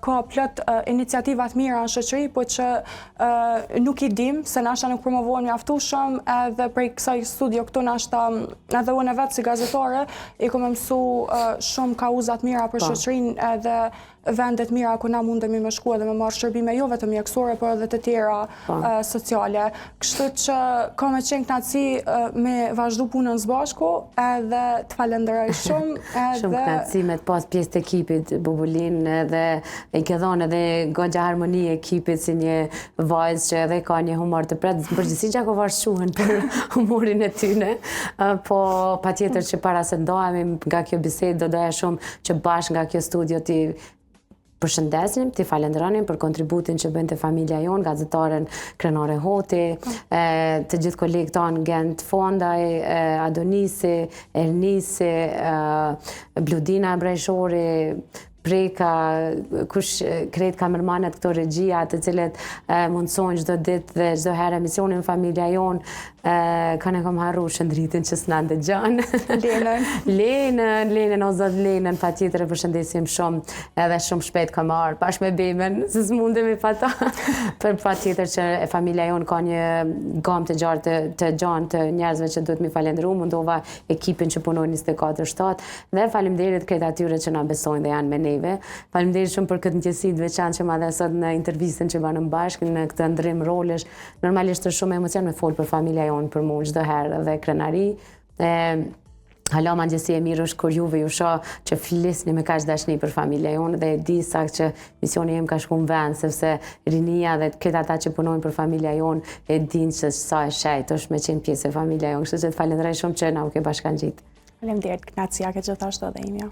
Ka plot iniciativat mira në shoqëri, po që nuk i dim, se nashta nuk promovohen mjaftueshëm, edhe prej kësaj studio këtu nashta edhe unë vetë si gazetare i kam mësu shumë kauzat mira për shoqërinë edhe vendet mira ku na mundemi me shku edhe me marrë shërbime jo vetëm mjekësore, por edhe të tjera sociale. Kështu që ka me qenë kënaqësi me vazhdu punën së bashku edhe të falenderoj shumë. Shumë kënaqësi me të pas pjesë të ekipit Bubulin edhe e ke dhënë edhe goxha harmoni ekipit si një vajzë që edhe ka një humor të pret. Përgjithësi që ka varshuhen për humorin e tyne, po patjetër që para se ndohemi nga kjo bisedë do doja shumë që bashkë nga kjo studio ti përshëndesim, ti falenderonim për kontributin që bënte familja jonë, gazetaren Krenare Hoti, të gjithë kolegët tanë Gent Fondaj, Adonisi, Elnisi, Bludina Brejshori, Preka, kush krejt kamermanet këto regjia të cilët mundësojnë çdo ditë dhe çdo herë emisionin familja jonë, kanë kam harru shëndritin që s'na ndëgjon. Lenën, o zot Lenën, patjetër e përshëndesim shumë, edhe shumë shpejt ka marrë, bashkë me Bemen, se s'mundemi pa ta. Për patjetër që familja jonë ka një gamë të gjarë të gjanë të njerëzve që duhet mi falenderu, mundova ekipin që punojnë 24/7 dhe faleminderit krejt atyre që na besojnë dhe janë me neve. Faleminderit shumë për këtë ndjesi të veçantë që ma dhe sot në intervistën që banëm bashkë, në këtë ndrim rolesh. Normalisht është shumë emocion me folë për familja jonë, për mu çdo herë dhe Krenari. Hala ma gjësi e mirë është kur juve ju shoh që flisni me kaq dashni për familja jonë dhe e di sakt që misioni jem ka shku në vend, sepse rinia dhe këtë ata që punojnë për familja jonë e din që sa e shejt është me qenë pjesë e familja jonë. Kështu që të falenderoj shumë që na u ke bashkangjitur. Faleminderit, kënaqësia ke gjithashtu edhe imja.